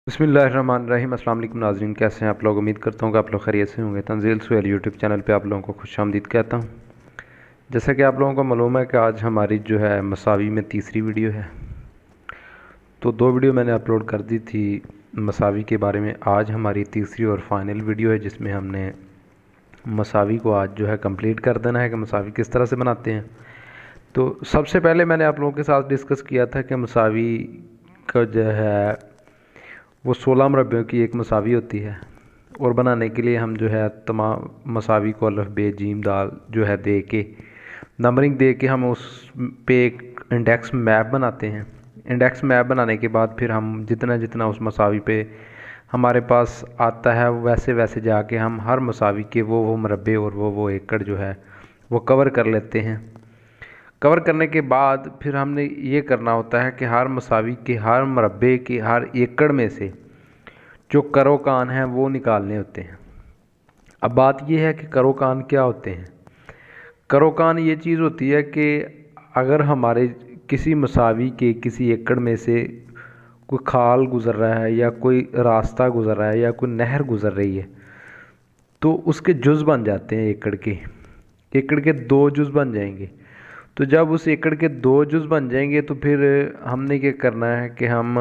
बिस्मिल्लाहिर्रहमानिर्रहीम। अस्सलाम वालेकुम नाज़रीन, कैसे हैं आप लोग। उम्मीद करता हूँ कि आप लोग खैरियत से होंगे। तंजील सुहेल यूट्यूब चैनल पे आप लोगों को खुशामदीद कहता हूँ। जैसा कि आप लोगों को मालूम है कि आज हमारी जो है मसावी में तीसरी वीडियो है। तो 2 वीडियो मैंने अपलोड कर दी थी मसावी के बारे में। आज हमारी तीसरी और फाइनल वीडियो है जिसमें हमने मसावी को आज जो है कंप्लीट कर देना है कि मसावी किस तरह से बनाते हैं। तो सबसे पहले मैंने आप लोगों के साथ डिस्कस किया था कि मसावी का जो है वो 16 मरबों की एक मसावी होती है, और बनाने के लिए हम जो है तमाम मसावी को अल्फ़ बे जीम दाल जो है दे के नंबरिंग दे के हम उस पे एक इंडेक्स मैप बनाते हैं। इंडेक्स मैप बनाने के बाद फिर हम जितना जितना उस मसावी पे हमारे पास आता है वैसे वैसे जाके हम हर मसावी के वो मरबे और वो एकड़ जो है वो कवर कर लेते हैं। कवर करने के बाद फिर हमने ये करना होता है कि हर मसावी के हर मरबे के हर एकड़ में से जो करोकान हैं वो निकालने होते हैं। अब बात ये है कि करोकान क्या होते हैं। करोकान ये चीज़ होती है कि अगर हमारे किसी मसावी के किसी एकड़ में से कोई खाल गुज़र रहा है या कोई रास्ता गुज़र रहा है या कोई नहर गुज़र रही है तो उसके जुज़ बन जाते हैं। एकड़ के 2 जुज़ बन जाएंगे। तो जब उस एकड़ के 2 जुज़ बन जाएंगे तो फिर हमने क्या करना है कि हम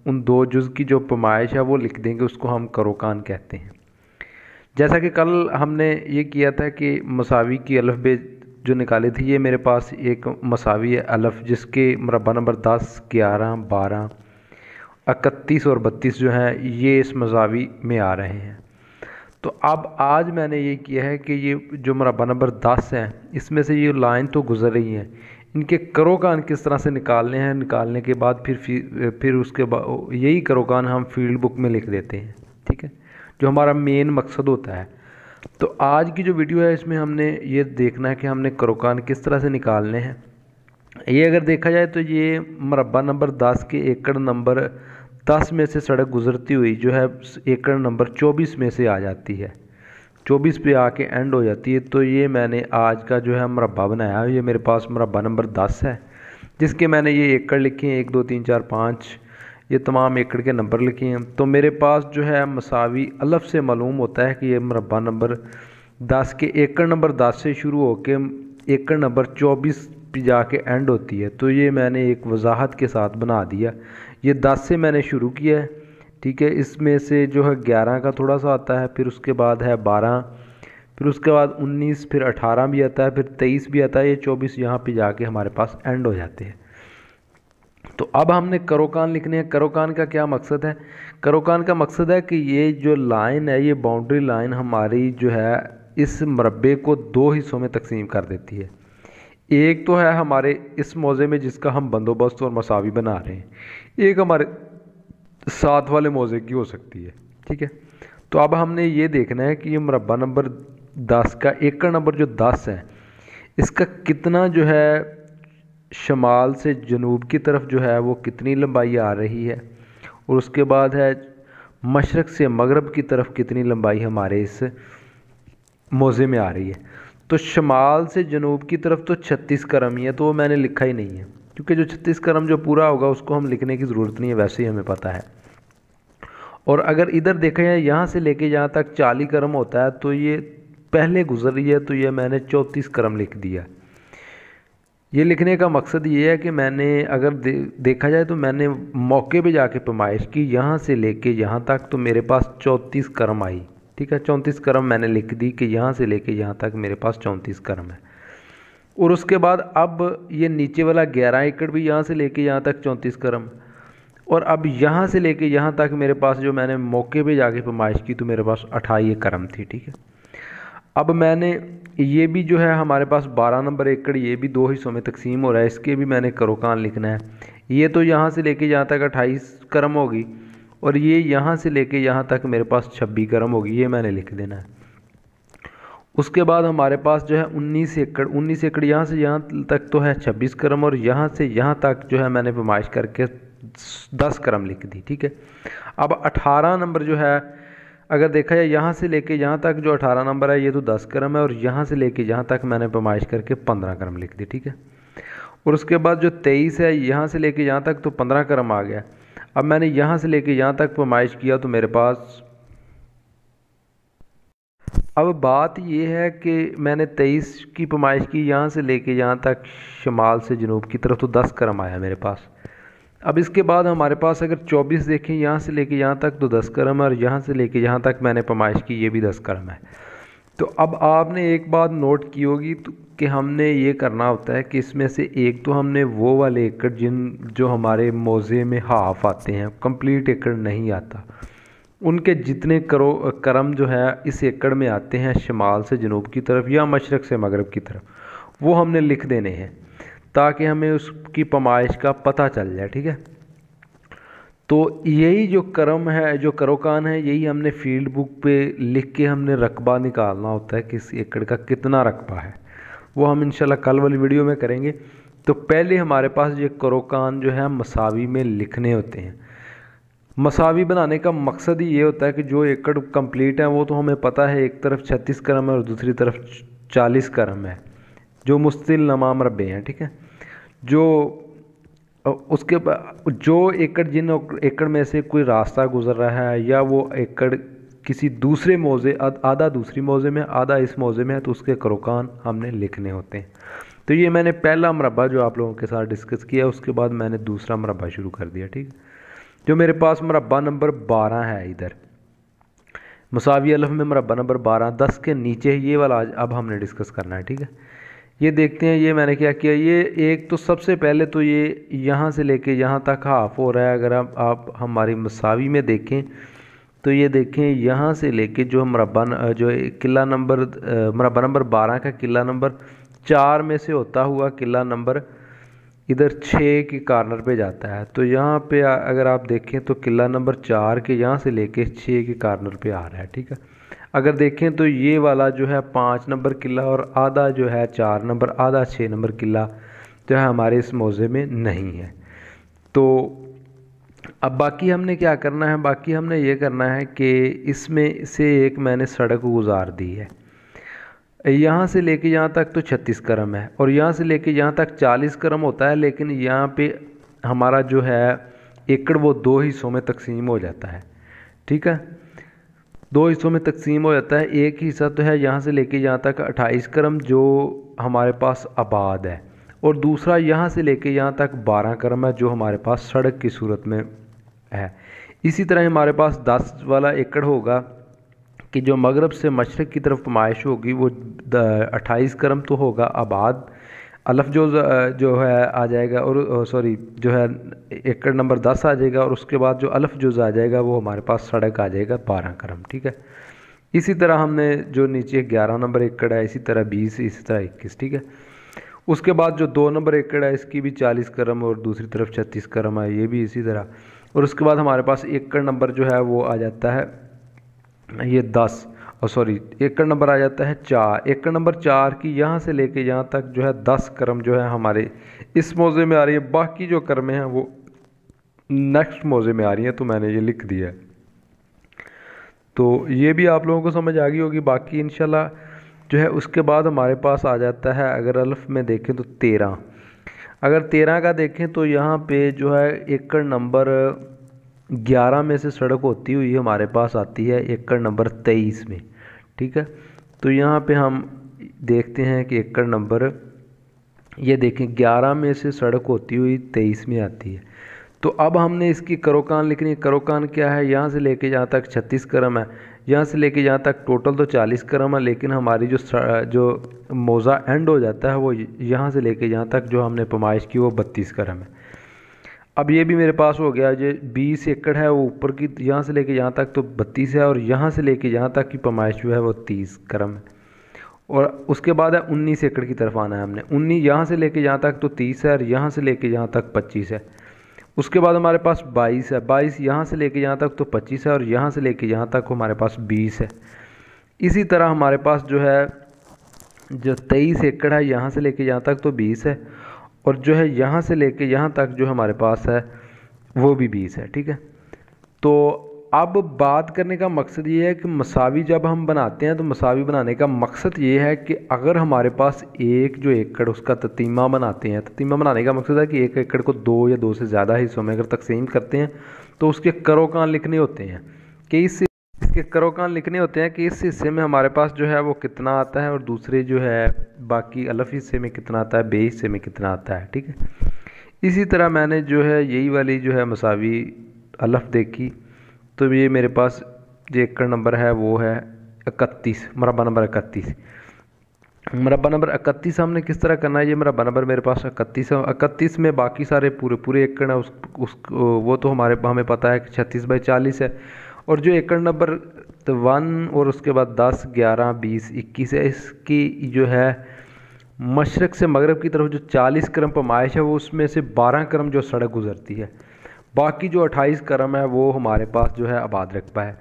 उन 2 जुज़ की जो पैमाइश है वो लिख देंगे, उसको हम करोकान कहते हैं। जैसा कि कल हमने ये किया था कि मसावी की अल्फ़ बे जो निकाली थी, ये मेरे पास एक मसावी है अल्फ़ जिसके मरबा नंबर 10, 11, 12, 31 और 32 जो हैं ये इस मसावी में आ रहे हैं। तो अब आज मैंने ये किया है कि ये जो मरबा नंबर 10 है इसमें से ये लाइन तो गुज़र रही हैं, इनके करोकान किस तरह से निकालने हैं। निकालने के बाद फिर उसके बाद यही करोकान हम फील्ड बुक में लिख देते हैं, ठीक है, जो हमारा मेन मकसद होता है। तो आज की जो वीडियो है इसमें हमने ये देखना है कि हमने करोकान किस तरह से निकालने हैं। ये अगर देखा जाए तो ये मरबा नंबर 10 के एकड़ नंबर 10 में से सड़क गुज़रती हुई जो है एकड़ नंबर 24 में से आ जाती है, 24 पे आके एंड हो जाती है। तो ये मैंने आज का जो है मरबा बनाया है। ये मेरे पास मरबा नंबर 10 है जिसके मैंने ये एकड़ लिखे हैं 1 2 3 4 5, ये तमाम एकड़ के नंबर लिखे हैं। तो मेरे पास जो है मसावी अल्फ़ से मालूम होता है कि ये मरबा नंबर 10 के एकड़ नंबर 10 से शुरू होके एकड़ नंबर 24 पे जाके एंड होती है। तो ये मैंने एक वजाहत के साथ बना दिया। ये 10 से मैंने शुरू किया है, ठीक है। इसमें से जो है 11 का थोड़ा सा आता है, फिर उसके बाद है 12, फिर उसके बाद 19, फिर 18 भी आता है, फिर 23 भी आता है, ये 24 यहाँ पे जाके हमारे पास एंड हो जाते हैं। तो अब हमने करोकान लिखने हैं। करोकान का क्या मकसद है। करोकान का मकसद है कि ये जो लाइन है ये बाउंड्री लाइन हमारी जो है इस मरबे को 2 हिस्सों में तकसीम कर देती है। एक तो है हमारे इस मौज़े में जिसका हम बंदोबस्त और मसावी बना रहे हैं, एक हमारे साथ वाले मौज़े की हो सकती है, ठीक है। तो अब हमने ये देखना है कि ये मरबा नंबर 10 का एकड़ नंबर जो 10 है इसका कितना जो है शमाल से जनूब की तरफ जो है वो कितनी लंबाई आ रही है, और उसके बाद है मशरक़ से मगरब की तरफ कितनी लंबाई हमारे इस मौज़े में आ रही है। तो शमाल से जनूब की तरफ तो 36 करम ही है, तो वो मैंने लिखा ही नहीं है क्योंकि जो 36 करम जो पूरा होगा उसको हम लिखने की ज़रूरत नहीं है, वैसे ही हमें पता है। और अगर इधर देखा जाए यहाँ से लेके जहाँ तक 40 करम होता है तो ये पहले गुजर रही है, तो ये मैंने 34 करम लिख दिया। ये लिखने का मकसद ये है कि मैंने अगर देखा जाए तो मैंने मौके पे जाके पैमाइश की यहाँ से लेके यहाँ तक, तो मेरे पास 34 करम आई, ठीक है। 34 करम मैंने लिख दी कि यहाँ से लेके यहाँ तक मेरे पास 34 करम है। और उसके बाद अब ये नीचे वाला 11 एकड़ भी यहाँ से लेके यहाँ तक 34 करम, और अब यहाँ से लेके यहाँ तक मेरे पास जो मैंने मौके पे जाके पैमाइश की तो मेरे पास 28 करम थी, ठीक है। अब मैंने ये भी जो है हमारे पास 12 नंबर एकड़ ये भी 2 हिस्सों में तकसीम हो रहा है, इसके भी मैंने करोकान लिखना है। ये तो यहाँ से लेके यहाँ तक 28 करम होगी, और ये यहाँ से लेके यहाँ तक मेरे पास 26 करम होगी, ये मैंने लिख देना है। उसके बाद हमारे पास जो है 19 एकड़ यहाँ से यहाँ तक तो है 26 करम, और यहाँ से यहाँ तक जो है मैंने पैमाइश करके 10 करम लिख दी, ठीक है। अब 18 नंबर जो है अगर देखा जाए यहाँ से लेके यहाँ तक जो 18 नंबर है ये तो 10 करम है, और यहाँ से लेके यहाँ तक मैंने पैमाइश करके 15 करम लिख दी, ठीक है। और उसके बाद जो 23 है यहाँ से लेके यहाँ तक तो 15 करम आ गया। अब मैंने यहाँ से लेके यहाँ तक पैमाइश किया तो मेरे पास, अब बात ये है कि मैंने 23 की पैमाइश की यहाँ से लेके यहाँ तक शुमाल से जनूब की तरफ, तो 10 करम आया मेरे पास। अब इसके बाद हमारे पास अगर 24 देखें यहाँ से लेके यहाँ तक तो 10 करम है, और यहाँ से लेके यहाँ तक मैंने पैमाइश की ये भी 10 करम है। तो अब आपने एक बात नोट की होगी तो कि हमने ये करना होता है कि इसमें से एक तो हमने वो वाले एकड़ जो हमारे मौजे में हाफ आते हैं, कंप्लीट एकड़ नहीं आता, उनके जितने करम जो है इस एकड़ में आते हैं शुमाल से जनूब की तरफ या मशरक़ से मगरब की तरफ, वो हमने लिख देने हैं ताकि हमें उसकी पैमाइश का पता चल जाए। ठीक है, तो यही जो करम है, जो करोकान है, यही हमने फील्ड बुक पे लिख के हमने रकबा निकालना होता है कि इस एकड़ का कितना रकबा है। वो हम इंशाल्लाह कल वाली वीडियो में करेंगे। तो पहले हमारे पास ये करोकान जो है मसावी में लिखने होते हैं। मसावी बनाने का मकसद ही ये होता है कि जो एकड़ कंप्लीट है वो तो हमें पता है, एक तरफ 36 करम है और दूसरी तरफ 40 करम है जो मुस्तिल नमा मरबे हैं। ठीक है, जो उसके जो एकड़, जिन एकड़ में से कोई रास्ता गुजर रहा है या वो एकड़ किसी दूसरे मौजे, आधा दूसरी मौजे में आधा इस मौजे में है, तो उसके करोकान हमने लिखने होते हैं। तो ये मैंने पहला मरबा जो आप लोगों के साथ डिस्कस किया, उसके बाद मैंने दूसरा मरबा शुरू कर दिया। ठीक है, जो मेरे पास मरबा नंबर 12 है, इधर मसावी अलफ में मरबा नंबर 12, 10 के नीचे ये वाला आज अब हमने डिस्कस करना है। ठीक है, ये देखते हैं ये मैंने क्या किया। ये एक तो सबसे पहले तो ये यहाँ से लेके यहाँ तक हाफ हो रहा है। अगर आप हमारी मसावी में देखें तो ये देखें यहाँ से लेके जो मरबा जो किला नंबर मरबा नंबर 12 का किला नंबर 4 में से होता हुआ किला नंबर इधर 6 के कॉर्नर पे जाता है। तो यहाँ पे अगर आप देखें तो किला नंबर 4 के यहाँ से लेके 6 के कॉर्नर पे आ रहा है। ठीक है, अगर देखें तो ये वाला जो है 5 नंबर किला और आधा जो है 4 नंबर, आधा 6 नंबर किला जो है हमारे इस मौजे में नहीं है। तो अब बाकी हमने क्या करना है, बाकी हमने ये करना है कि इसमें से एक मैंने सड़क गुजार दी है। यहाँ से लेके यहाँ तक तो 36 करम है और यहाँ से लेके यहाँ तक 40 करम होता है, लेकिन यहाँ पे हमारा जो है एकड़ वो 2 हिस्सों में तकसीम हो जाता है। ठीक है, 2 हिस्सों में तकसीम हो जाता है। एक हिस्सा तो है यहाँ से लेके यहाँ तक 28 करम जो हमारे पास आबाद है, और दूसरा यहाँ से लेके यहाँ तक 12 करम है जो हमारे पास सड़क की सूरत में है। इसी तरह हमारे पास 10 वाला एकड़ होगा कि जो मगरब से मशरक़ की तरफ पैमाइश होगी, वो 28 करम तो होगा आबाद, अलफ जो है आ जाएगा, और सॉरी जो है एकड़ नंबर 10 आ जाएगा, और उसके बाद जो अलफ जुज़ आ जाएगा वो हमारे पास सड़क आ जाएगा 12 करम। ठीक है, इसी तरह हमने जो नीचे 11 नंबर एकड़ है, इसी तरह 20, इसी तरह 21। ठीक है, उसके बाद जो 2 नंबर एकड़ है इसकी भी 40 करम और दूसरी तरफ 36 करम है, ये भी इसी तरह। और उसके बाद हमारे पास एकड़ नंबर जो है वो आ जाता है ये 10, और सॉरी एकड़ नंबर आ जाता है 4। एकड़ नंबर 4 की यहाँ से लेके यहाँ तक जो है 10 करम जो है हमारे इस मौजे में आ रही है। बाकी जो करमें हैं वो नेक्स्ट मौजे में आ रही हैं, तो मैंने ये लिख दिया है। तो ये भी आप लोगों को समझ आ गई होगी। बाकी इंशाल्लाह जो है उसके बाद हमारे पास आ जाता है, अगर अल्फ में देखें तो 13। अगर 13 का देखें तो यहाँ पे जो है एकड़ नंबर 11 में से सड़क होती हुई हमारे पास आती है एकड़ नंबर 23 में। ठीक है, तो यहाँ पे हम देखते हैं कि एकड़ नंबर, ये देखें 11 में से सड़क होती हुई 23 में आती है। तो अब हमने इसकी करोकान लिखनी है। करोकान क्या है, यहाँ से लेके जहाँ तक 36 करम है, यहाँ से लेके जहाँ तक टोटल तो 40 करम है, लेकिन हमारी जो मौज़ा एंड हो जाता है वो यहाँ से लेके जहाँ तक जो हमने पैमाइश की वो 32 करम है। अब ये भी मेरे पास हो गया, जो 20 एकड़ है वो ऊपर की यहाँ से लेके यहाँ तक तो 32 है, और यहाँ से लेके यहाँ तक की पैमाइश जो है वो 30 करम है। और उसके बाद है 19 एकड़ की तरफ आना है हमने। 19 यहाँ से लेके यहाँ तक तो 30 है, और यहाँ से लेके यहाँ तक 25 है। उसके बाद हमारे पास 22 है, 22 यहाँ से लेके यहाँ तक तो 25 है, और यहाँ से लेके यहाँ तक हमारे पास 20 है। इसी तरह हमारे पास जो है जो 23 एकड़ है, यहाँ से लेके यहाँ तक तो 20 है, और जो है यहाँ से लेके यहाँ तक जो हमारे पास है वो भी 20 है। ठीक है, तो अब बात करने का मकसद ये है कि मसावी जब हम बनाते हैं तो मसावी बनाने का मकसद ये है कि अगर हमारे पास एक जो एकड़ उसका ततीमा बनाते हैं, ततीमा बनाने का मकसद है कि एक एकड़ को 2 या 2 से ज़्यादा हिस्सों में अगर तकसीम करते हैं तो उसके करोकान लिखने होते हैं कि इसके करोकान लिखने होते हैं कि इस हिस्से में हमारे पास जो है वो कितना आता है और दूसरे जो है बाकी अलफ हिस्से में कितना आता है, बे हिस्से में कितना आता है। ठीक है, इसी तरह मैंने जो है यही वाली जो है मसावी अलफ देखी तो ये मेरे पास जो एकड़ नंबर है वो है 31, मरबा नंबर 31। मरबा नंबर 31 हमने किस तरह करना है, ये मरबा नंबर मेरे पास 31 है। 31 में बाकी सारे पूरे एकड़ है उस वो तो हमें पता है कि 36/40 है। और जो एकड़ नंबर 1 और उसके बाद 10, 11, 20, 21 है, इसकी जो है मशरक़ से मगरब की तरफ जो 40 करम पैमाइश है वो उसमें से 12 करम जो सड़क गुजरती है, बाकी जो 28 करम है वो हमारे पास जो है आबाद रकबा है।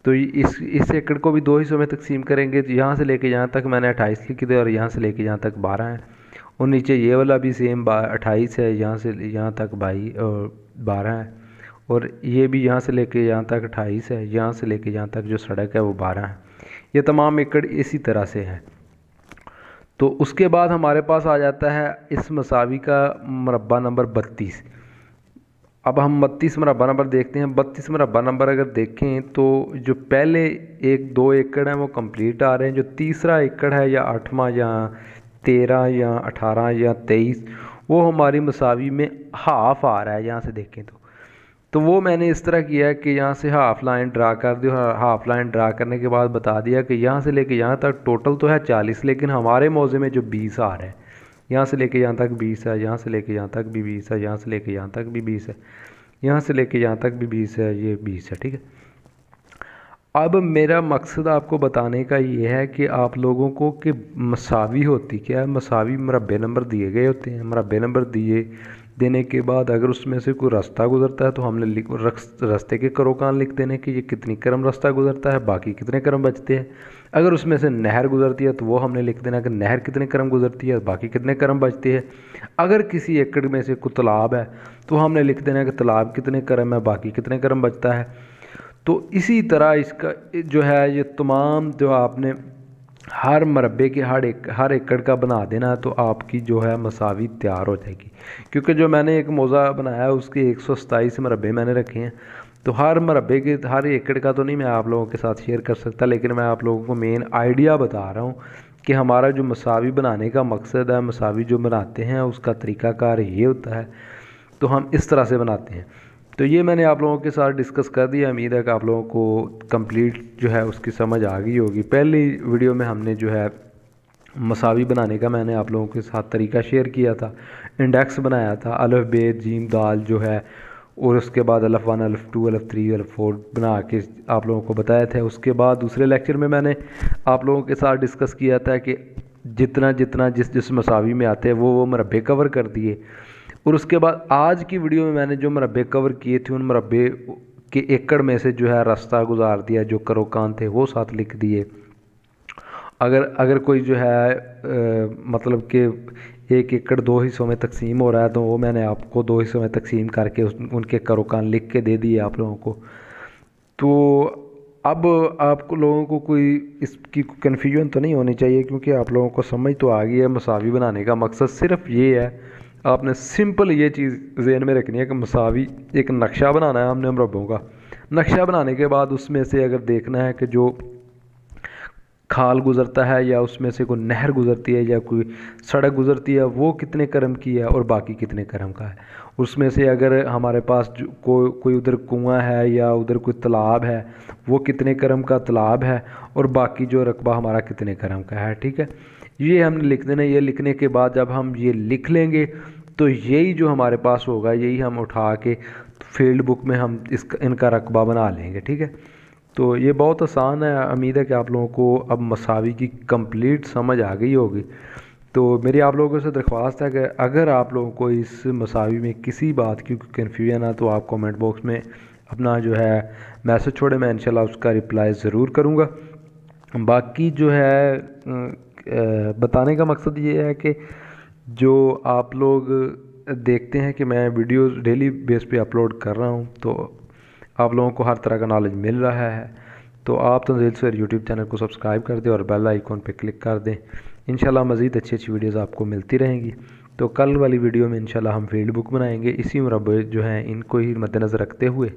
तो इस एकड़ को भी 2 हिस्सों में तकसीम करेंगे। यहाँ से लेके यहाँ तक मैंने 28 लिखी थी और यहाँ से लेके यहाँ तक 12 है। और नीचे ये वाला भी सेम 28 है, यहाँ से यहाँ तक 12 है। और ये भी यहाँ से लेके यहाँ तक 28 है, यहाँ से लेके यहाँ तक जो सड़क है वो 12 है। ये तमाम एकड़ इसी तरह से है। तो उसके बाद हमारे पास आ जाता है इस मसावी का मरबा नंबर 32। अब हम 32 मरबा नंबर देखते हैं। 32 मरबा नंबर अगर देखें तो जो पहले 1-2 एकड़ हैं वो कंप्लीट आ रहे हैं। जो तीसरा एकड़ है या 8वां या 13 या 18 या 23 वो हमारी मसावी में हाफ आ रहा है। यहाँ से देखें तो वो मैंने इस तरह किया है कि यहाँ से हाफ लाइन ड्रा कर दी और हाफ लाइन ड्रा करने के बाद बता दिया कि यहाँ से लेके यहाँ तक टोटल तो है 40, लेकिन हमारे मौजे में जो 20 आ रहा है, यहाँ से लेके यहाँ तक 20 है, यहाँ से लेके यहाँ तक भी 20 है, यहाँ से लेके यहाँ तक भी 20 है, यहाँ से लेके यहाँ तक भी 20 है, ये 20 है। ठीक है, अब मेरा मकसद आपको बताने का ये है कि आप लोगों को कि मसावी होती क्या है। मसावी मरबे नंबर दिए गए होते हैं। मरबे नंबर देने के बाद अगर उसमें से कोई रास्ता गुजरता है तो हमने रास्ते के करोकान लिख देने कि ये कितनी करम रास्ता गुजरता है, बाकी कितने करम बचते हैं। अगर उसमें से नहर गुजरती है तो वो हमने लिख देना कि नहर कितने करम गुजरती है, बाकी कितने करम बचते हैं। अगर किसी एकड़ में से कोई तालाब है तो हमने लिख देना कि तालाब कितने करम है, बाकी कितने करम बचता है। तो इसी तरह इसका जो है ये तमाम जो आपने हर मरबे के हर एकड़ का बना देना तो आपकी जो है मसावी तैयार हो जाएगी। क्योंकि जो मैंने एक मौज़ा बनाया है उसके 127 मरबे मैंने रखे हैं, तो हर मरबे के हर एकड़ का तो नहीं मैं आप लोगों के साथ शेयर कर सकता, लेकिन मैं आप लोगों को मेन आइडिया बता रहा हूँ कि हमारा जो मसावी बनाने का मकसद है, मसावी जो बनाते हैं उसका तरीक़ाकार ये होता है। तो हम इस तरह से बनाते हैं। तो ये मैंने आप लोगों के साथ डिस्कस कर दिया। उम्मीद है कि आप लोगों को कंप्लीट जो है उसकी समझ आ गई होगी। पहली वीडियो में हमने जो है मसावी बनाने का मैंने आप लोगों के साथ तरीका शेयर किया था, इंडेक्स बनाया था, अलिफ बे जीम दाल जो है, और उसके बाद अलिफ 1 अलिफ 2 अलिफ 3 अलिफ 4 बना के आप लोगों को बताया था। उसके बाद दूसरे लेक्चर में मैंने आप लोगों के साथ डिस्कस किया था कि जितना जितना जिस मसावी में आते हैं वो मरबे कवर कर दिए। और उसके बाद आज की वीडियो में मैंने जो मरबे कवर किए थे उन मरबे के एकड़ में से जो है रास्ता गुजार दिया, जो करोकान थे वो साथ लिख दिए। अगर कोई जो है मतलब कि एक एकड़ 2 हिस्सों में तकसीम हो रहा है तो वो मैंने आपको 2 हिस्सों में तकसीम करके उनके करोकान लिख के दे दिए आप लोगों को। तो अब आपको लोगों को कोई इसकी कन्फ्यूजन तो नहीं होनी चाहिए, क्योंकि आप लोगों को समझ तो आ गई है। मसावी बनाने का मकसद सिर्फ ये है, आपने सिंपल ये चीज़ ज़हन में रखनी है कि मसावी एक नक्शा बनाना है हमने मरबों का। नक्शा बनाने के बाद उसमें से अगर देखना है कि जो खाल गुज़रता है या उसमें से कोई नहर गुज़रती है या कोई सड़क गुज़रती है वो कितने करम की है और बाकी कितने करम का है। उसमें से अगर हमारे पास कोई उधर कुआं है या उधर कोई तालाब है वो कितने करम का तालाब है और बाकी जो रकबा हमारा कितने करम का है। ठीक है, ये हमने लिख देना। ये लिखने के बाद जब हम ये लिख लेंगे तो यही जो हमारे पास होगा यही हम उठा के फील्ड बुक में हम इनका रकबा बना लेंगे। ठीक है, तो ये बहुत आसान है। उम्मीद है कि आप लोगों को अब मसावी की कंप्लीट समझ आ गई होगी। तो मेरी आप लोगों से दरख्वास्त है कि अगर आप लोगों को इस मसावी में किसी बात की कन्फ्यूजन है तो आप कमेंट बॉक्स में अपना जो है मैसेज छोड़े, मैं इंशाल्लाह उसका रिप्लाई ज़रूर करूँगा। बाकी जो है बताने का मकसद ये है कि जो आप लोग देखते हैं कि मैं वीडियोस डेली बेस पे अपलोड कर रहा हूँ, तो आप लोगों को हर तरह का नॉलेज मिल रहा है। तो आप तंजील सवेर यूट्यूब चैनल को सब्सक्राइब कर दें और बेल आइकॉन पर क्लिक कर दें। इंशाल्लाह मज़ीद अच्छी अच्छी वीडियोज़ आपको मिलती रहेंगी। तो कल वाली वीडियो में इंशाल्लाह हम फील्ड बुक बनाएंगे। इसी मुरब्बे जो हैं इनको ही मद्देनज़र रखते हुए